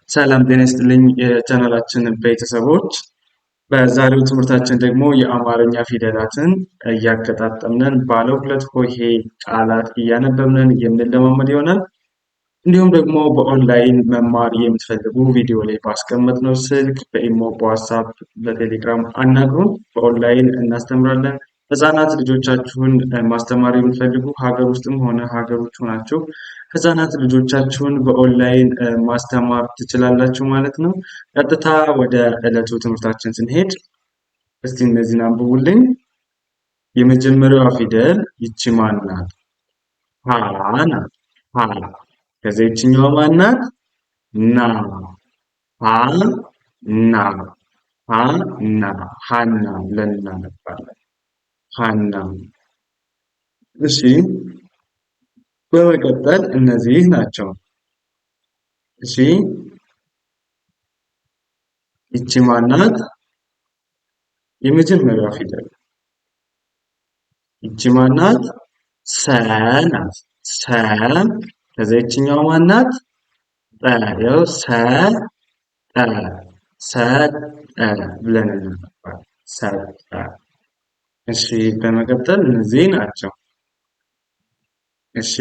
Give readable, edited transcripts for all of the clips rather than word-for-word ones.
ሰላም ጤና ይስጥልኝ የቻናላችን ቤተሰቦች። በዛሬው ትምህርታችን ደግሞ የአማርኛ ፊደላትን እያገጣጠምን ባለ ሁለት ሆሄ ቃላት እያነበብን የምንለማመድ ይሆናል። እንዲሁም ደግሞ በኦንላይን መማር የምትፈልጉ ቪዲዮ ላይ ባስቀመጥነው ስልክ በኢሞ፣ በዋትስአፕ፣ በቴሌግራም አናግሩን። በኦንላይን እናስተምራለን። ህጻናት ልጆቻችሁን ማስተማር የምትፈልጉ ሀገር ውስጥም ሆነ ሀገር ውጭ ሆናችሁ ህጻናት ልጆቻችሁን በኦንላይን ማስተማር ትችላላችሁ ማለት ነው። ቀጥታ ወደ ዕለቱ ትምህርታችን ስንሄድ እስቲ እነዚህን አንብቡልኝ። የመጀመሪያዋ ፊደል ይቺ ማን ናት? ሀ ናት። ሀ። ከዛ ይችኛዋ ማን ናት? ና። ሀ ና። ሀ ና። ሀና ብለን እናነባለን። ሀና። እሺ፣ በመቀጠል እነዚህ ናቸው። እሺ፣ ይቺ ማን ናት? የመጀመሪያዋ ፊደል። ይቺ ማን ናት? ሰ ናት። ሰ። ከዛ ይችኛዋ ማን ናት? ጠ። ያው ሰ ጠ። ሰጠ ብለን እናነባለን። ሰጠ። እሺ፣ በመቀጠል እነዚህ ናቸው። እሺ፣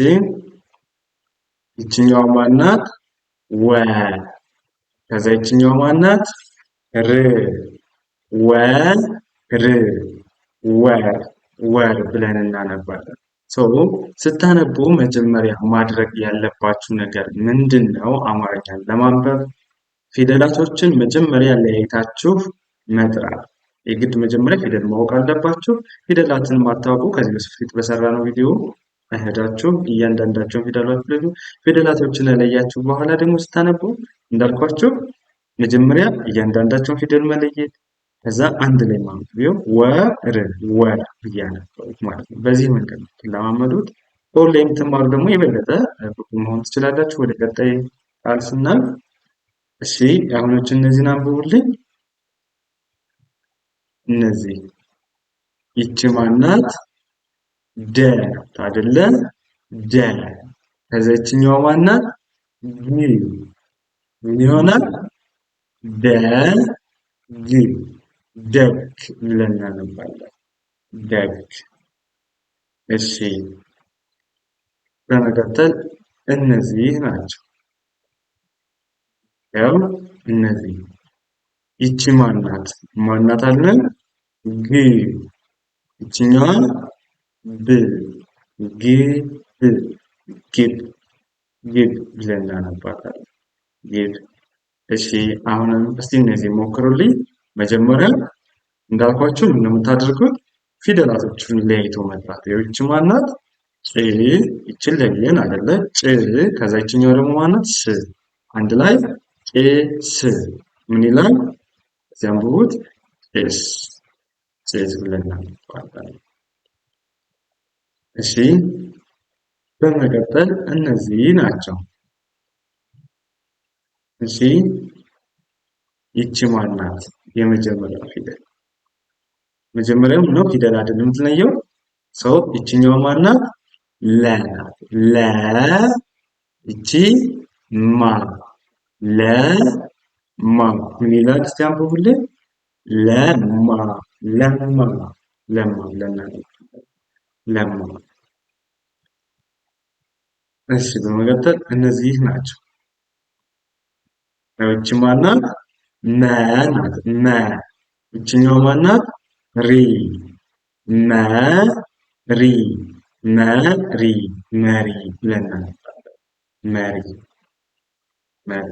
ይችኛዋ ማን ናት? ወ። ከዛ ይችኛዋ ማን ናት? ር። ወ ር። ወር። ወር ብለን እናነባለን። ስታነቡ መጀመሪያ ማድረግ ያለባችሁ ነገር ምንድን ነው? አማርኛን ለማንበብ ፊደላቶችን መጀመሪያ ለያይታችሁ መጥራት። የግድ መጀመሪያ ፊደል ማወቅ አለባችሁ። ፊደላትን ማታውቁ ከዚህ በፊት በሰራነው ቪዲዮ እሄዳችሁ እያንዳንዳቸውን ፊደላቶችን ለያችሁ በኋላ ደግሞ ስታነቡ እንዳልኳችሁ መጀመሪያ እያንዳንዳቸውን ፊደል መለየት፣ ከዛ አንድ ላይ ማንበብ። ወር ወር እያነበቡት ማለት ነው። በዚህ መንገድ ትለማመዱት። በኦንላይን የምትማሩ ደግሞ የበለጠ ብቁ መሆን ትችላላችሁ። ወደ ቀጣይ ቃል ስናልፍ እሺ፣ አሁኖች እነዚህን አንብቡልኝ። እነዚህ ይቺ ማናት? ደ ናት አይደለ? ደ። ከዛ ይችኛዋ ማናት? ግ። ምን ይሆናል? ደ ግ። ደግ ብለን እናነባለን። ደግ። እሺ፣ በመቀጠል እነዚህ ናቸው። ያው እነዚህ ይቺ ማናት? ማናት አለን? ግ። ይችኛዋ ብ። ግ ብ። ግብ። ግብ ብለን እናነባታለን። ግብ። እሺ፣ አሁንም እስቲ እነዚህ ሞክሩልኝ። መጀመሪያ እንዳልኳችሁ ምን የምታደርጉት ፊደላቶቹን ለያይቶ መጥራት። ይቺ ማናት? ጭ። ይችን ለየን አይደለ? ጭ። ከዛ ይችኛው ደግሞ ማናት? ስ። አንድ ላይ ጭስ። ምን ይላል? እዚህ አንብቡት። ጭስ። ጭስ ብለን እናነባለን። እሺ፣ በመቀጠል እነዚህ ናቸው። እሺ፣ ይቺ ማናት? የመጀመሪያው ፊደል። መጀመሪያው ነው ፊደል አይደለም የምትለየው። ይቺኛዋ ማናት? ለ ናት። ለ። ይቺ ማ። ለ ማ። ምን ይላል? እስቲ አንብቡልኝ። ለማ። ለማ። ለማ ለማ ለማ። እሺ፣ በመቀጠል እነዚህ ናቸው። ይቺ ማናት? መ ናት። መ። ይችኛዋ ማናት? ሪ። መ ሪ። መሪ። መሪ ብለን እናነባለን። መሪ። መሪ።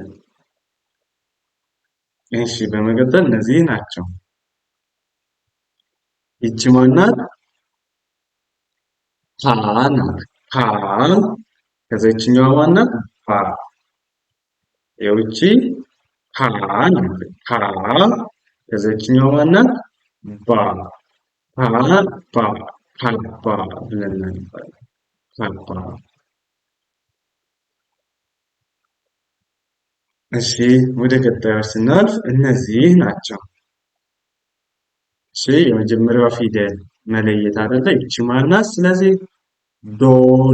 እሺ፣ በመቀጠል እነዚህ ናቸው። ይቺ ማናት? ሀ ናት። ሀ። ከዛ ይችኛዋ ማናት? ባ። ይቺ ሀ ናት። ሀ። ከዛ ይችኛዋ ማናት? ባ። ሀ ባ። ሀባ ብለን እናነባለን። ሀባ። እሺ፣ ወደ ቀጣዩ ስናልፍ እነዚህ ናቸው። እሺ፣ የመጀመሪያዋ ፊደል መለየት አይደለ? ይቺ ማናት? ስለዚህ ዶ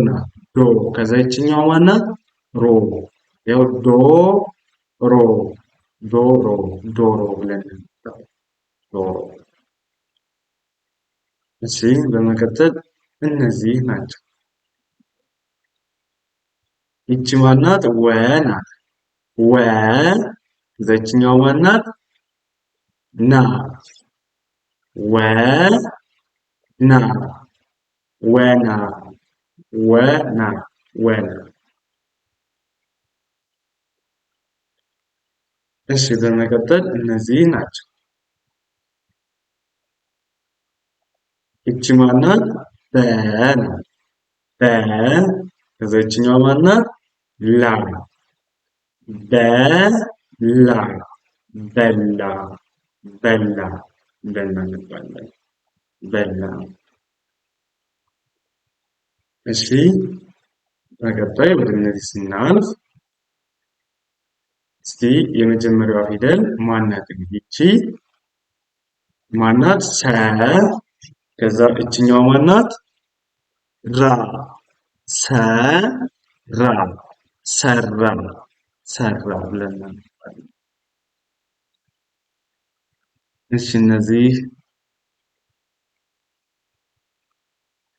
ናት። ዶ። ከዛ ይችኛዋ ማናት? ሮ። ያው ዶ ሮ ዶሮ ዶሮ ብለን ዶሮ። እሺ በመቀጠል እነዚህ ናቸው። ይቺ ማናት? ወ ናት። ወ ከዛችኛው ማናት? ና ወ ና ወና ወና ወና። እሺ በመቀጠል እነዚህ ናቸው። ይቺ ማናት? በ ናት። በ ከዛችኛው ማናት? ላ በላ በላ በላ በላ እንባላለን። በላ። እሺ በቀጣይ ወደ እነዚህ ስናልፍ እስቲ የመጀመሪያዋ ፊደል ማናት? ይቺ ማናት? ሰ ከዛ እችኛዋ ማናት? ራ ሰ ራ ሰራ ሰራ ብለን እናነባለን። እሺ እነዚህ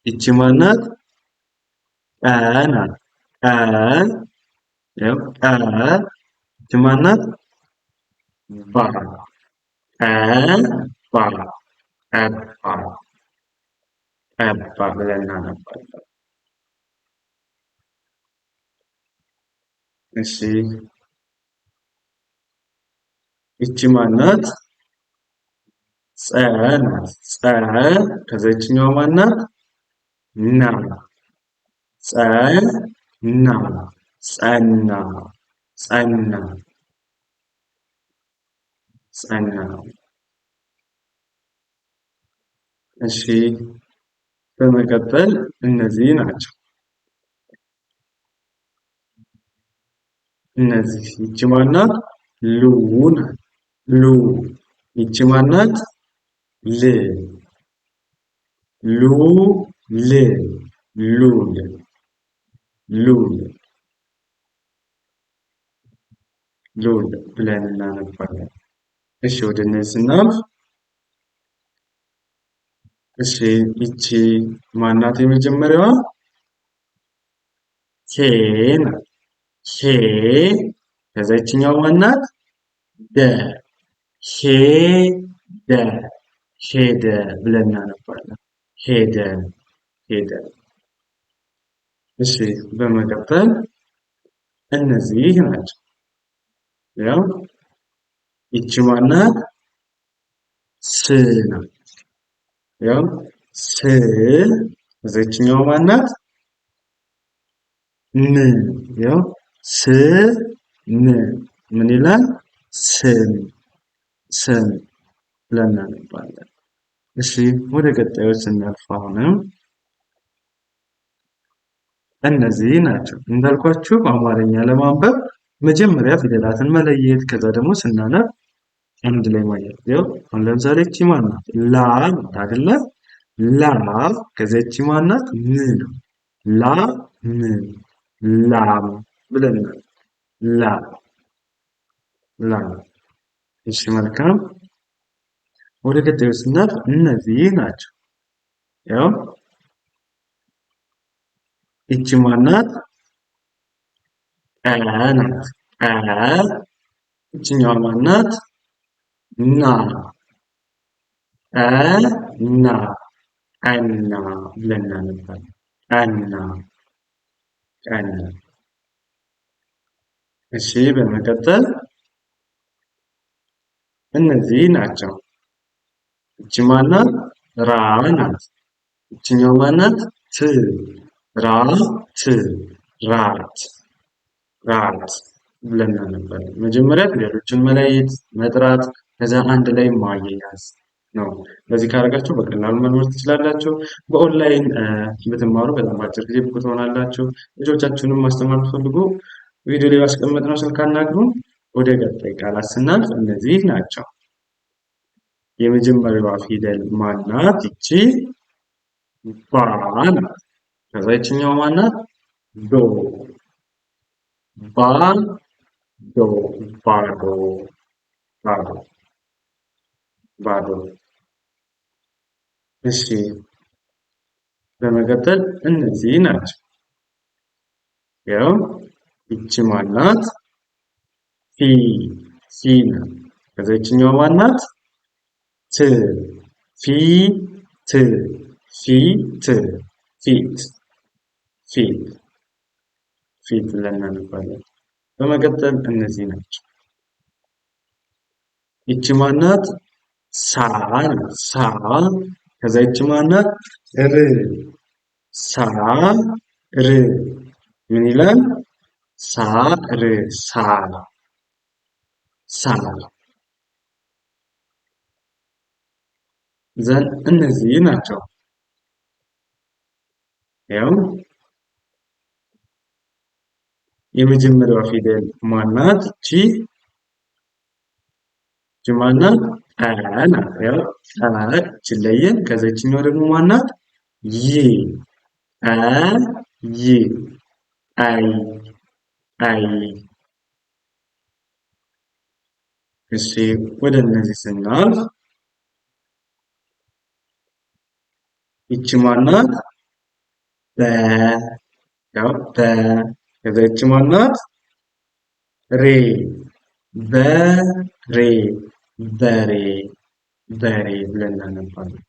ይቺ ማናት? ቀ ናት። ቀ ያው ቀ ይቺ ማናት? ባ ቀ ባ ቀባ ቀባ ብለን እናነባለን። እሺ ይቺ ማናት? ፀ ናት። ፀ ከዛችኛው ማናት? ና ፀ ና ጸና ጸና ጸና። እሺ በመቀጠል እነዚህ ናቸው። እነዚህ ይቺ ማናት? ሉ ናት። ሉ ይቺ ማናት? ል ሉ ል ሉል ሉል ሉል ብለን እናነባለን። እሺ ወደ እነዚህ ስናልፍ እሺ ይቺ ማናት? የመጀመሪያዋ ሄ ናት። ሄ ከዛ ይችኛው ማናት? ደ ሄደ ሄደ ብለን እናነባለን። ሄደ ሄደ። እሺ በመቀጠል እነዚህ ናቸው። ያው ይቺ ማናት? ስ ናት። ያው ስ ከዚህኛው ማናት? ን ያው ስ ን ምን ይላል? ስም ስም ብለን እናነባለን። እሺ ወደ ቀጣዮች ስናልፍ አሁንም እነዚህ ናቸው። እንዳልኳችሁ በአማርኛ ለማንበብ መጀመሪያ ፊደላትን መለየት ከዛ ደግሞ ስናነብ አንድ ላይ ማየት። ያው አሁን ለምሳሌ እቺ ማን ናት? ላ ናት አይደለ? ላ ከዛ እቺ ማን ናት? ም ነው። ላ ም ላም ብለን ላ ላ። እሺ መልካም። ወደ ቀጣዩ ስናልፍ እነዚህ ናቸው። ያው ይቺ ማናት? ቀ ናት። ቀ ይችኛዋ ማናት? ና ቀና ቀና ብለን እናነባለን። ቀና ቀና። እሺ በመቀጠል እነዚህ ናቸው። ይቺ ማናት? ራ ናት። ይችኛው ማናት? ት ራ ት ራት ራት ብለን እናነባለን። መጀመሪያ ፊደሎችን መለየት መጥራት ከዛ አንድ ላይ ማያያዝ ነው። በዚህ ካደረጋችሁ በቀላሉ መኖር ትችላላችሁ። በኦንላይን ብትማሩ በጣም በአጭር ጊዜ ብቁ ትሆናላችሁ። ልጆቻችሁንም ማስተማር ትፈልጉ ቪዲዮ ላይ ባስቀመጥነው ስልክ አናግሩን። ወደ ቀጣይ ቃላት ስናልፍ እነዚህ ናቸው። የመጀመሪያዋ ፊደል ማናት? ይቺ ባ ናት። ከዛ ይችኛው ማናት? ዶ ባ ዶ ባዶ ባዶ ባዶ። እሺ በመቀጠል እነዚህ ናቸው። ያው ይቺ ማናት? ፊ ፊ ናት። ከዛ ይችኛዋ ማናት? ት ፊ ት ፊ ት ፊት ፊት ፊት ብለን እናነባለን። በመቀጠል እነዚህ ናቸው። ይቺ ማናት? ሳ ናት። ሳ ከዛ ይቺ ማናት? ር ሳ ር ምን ይላል? ሳር ሳር ሳር ዘን እነዚህ ናቸው። ያው የመጀመሪያዋ ፊደል ማናት? እቺ ማናት? አ ናት። ያው አ ለየን። ከዛችኛው ደግሞ ማናት? ይ አ ይ አይ አይ። እሺ ወደ እነዚህ ስናልፍ ይቺ ማናት? በ ያው በ ከዛ ይቺ ማናት? ሬ በሬ በሬ በሬ ብለን እናነባለን።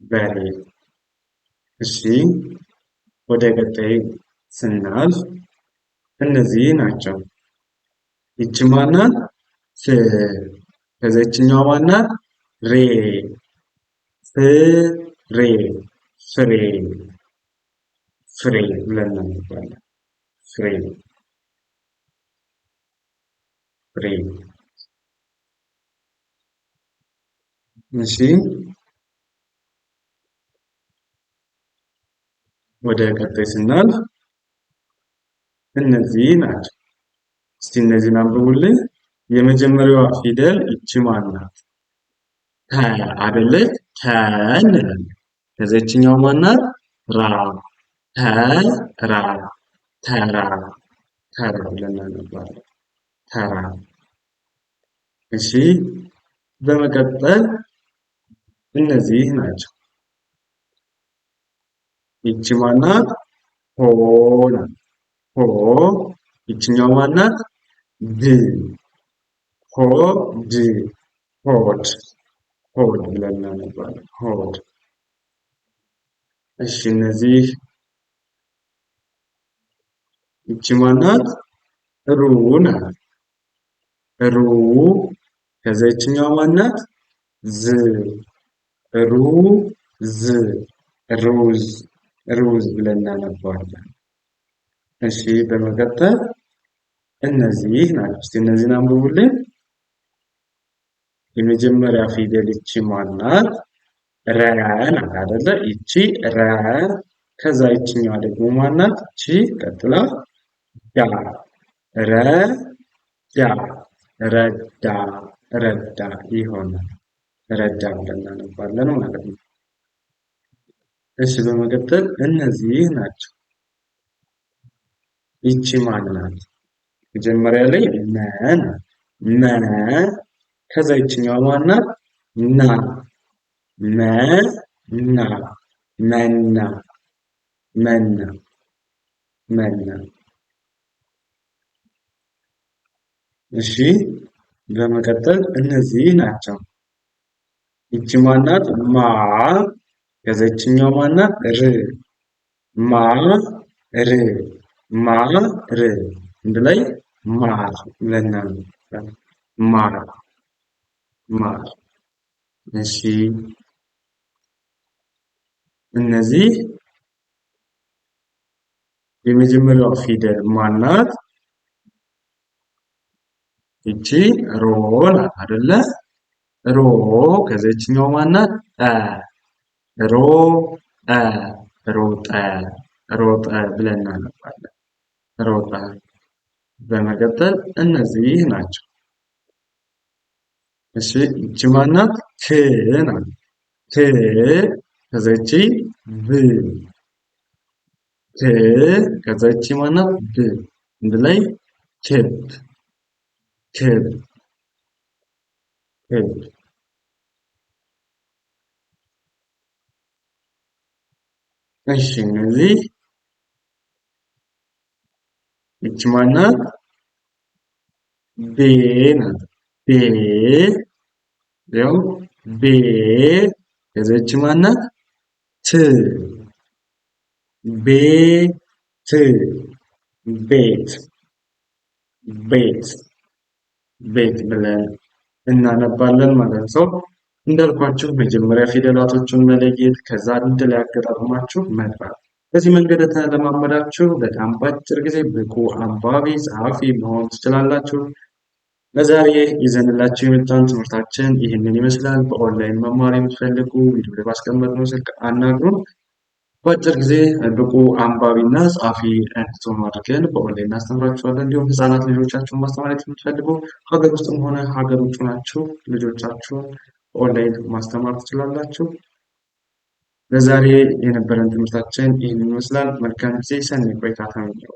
በሬ። እሺ ወደ ቀጣይ ስናልፍ እነዚህ ናቸው። ይቺ ማናት? ፍ ከዛ ይችኛዋ ማናት? ሬ ፍሬ ፍሬ ፍሬ ብለን እናነባለን። ፍሬ ፍሬ። እሺ ወደ ቀጣይ ስናልፍ እነዚህ ናቸው። እስቲ እነዚህን አንብቡልኝ። የመጀመሪያዋ ፊደል ይቺ ማን ናት? ተ አይደለች? ተ እንላለን። ከዚህኛው ማናት? ራ ተራ ተራ ተራ ብለን እናነባለን። ተራ። እሺ በመቀጠል እነዚህ ናቸው። ይቺ ማናት? ሆ ናት። ሆ ይችኛው ማናት? ድ ሆ ድ ሆድ ሆድ ብለን እናነባለን። ሆድ። እሺ እነዚህ ይቺ ማናት? ሩ ናት። ሩ ከዛ ይችኛው ማናት? ዝ ሩ ዝ ሩዝ ሩዝ ብለን እናነባለን። እሺ በመቀጠል እነዚህ ናቸው። እስቲ እነዚህን አንብቡልኝ። የመጀመሪያ ፊደል ይቺ ማናት? ረ ናት አይደለ? ይቺ ረ። ከዛ ይችኛዋ ደግሞ ማናት? ይቺ ቀጥላ ዳ ረ ዳ ረዳ ረዳ ይሆናል። ረዳ ብለን እናነባለን ማለት ነው። እሺ በመቀጠል እነዚህ ናቸው። ይቺ ማናት? መጀመሪያ ላይ መ ናት። መ ከዛ ይችኛዋ ማናት? ና መ ና መና መና መና። እሺ በመቀጠል እነዚህ ናቸው። ይቺ ማናት? ማ ከዛ ይችኛዋ ማናት? ር ማ ር ማር አንድ ላይ ማር ብለን ማር ማር። እሺ እነዚህ የመጀመሪያው ፊደል ማናት? ይቺ ሮ ናት አይደለ? ሮ ከዚህኛው ማናት? ጠ ሮ ጠ ሮጠ ሮጠ ብለን እናነባለን። ሮጠ። በመቀጠል እነዚህ ናቸው። እሺ ይቺ ማናት? ክ ናት። ክ ከዚህቺ ብ ክ ከዚህቺ ማናት? ብ አንድ ላይ ክብ ክብ ክብ። እሺ እነዚህ ይቺ ማናት? ቤ ናት። ቤ ያው ቤ ከዚች ማናት? ት ቤት ቤት ቤት ቤት ብለን እናነባለን ማለት ነው። እንዳልኳችሁ መጀመሪያ ፊደላቶቹን መለየት ከዛ አንድ ላይ አገጣጥማችሁ መጥራት። በዚህ መንገድ ከተለማመዳችሁ በጣም በአጭር ጊዜ ብቁ አንባቢ ጸሐፊ መሆን ትችላላችሁ። ለዛሬ ይዘንላችሁ የመጣን ትምህርታችን ይህንን ይመስላል። በኦንላይን መማር የምትፈልጉ ቪዲዮ ላይ ባስቀመጥነው ስልክ አናግሩን። በአጭር ጊዜ ብቁ አንባቢና ጸሐፊ እንድትሆኑ አድርገን በኦንላይን እናስተምራችኋለን። እንዲሁም ህጻናት ልጆቻችሁን ማስተማር የምትፈልጉ ሀገር ውስጥም ሆነ ሀገር ውጭ ናችሁ ልጆቻችሁን በኦንላይን ማስተማር ትችላላችሁ። ለዛሬ የነበረን ትምህርታችን ይህን ይመስላል። መልካም ጊዜ፣ ሰናይ ቆይታ ተመኘሁ።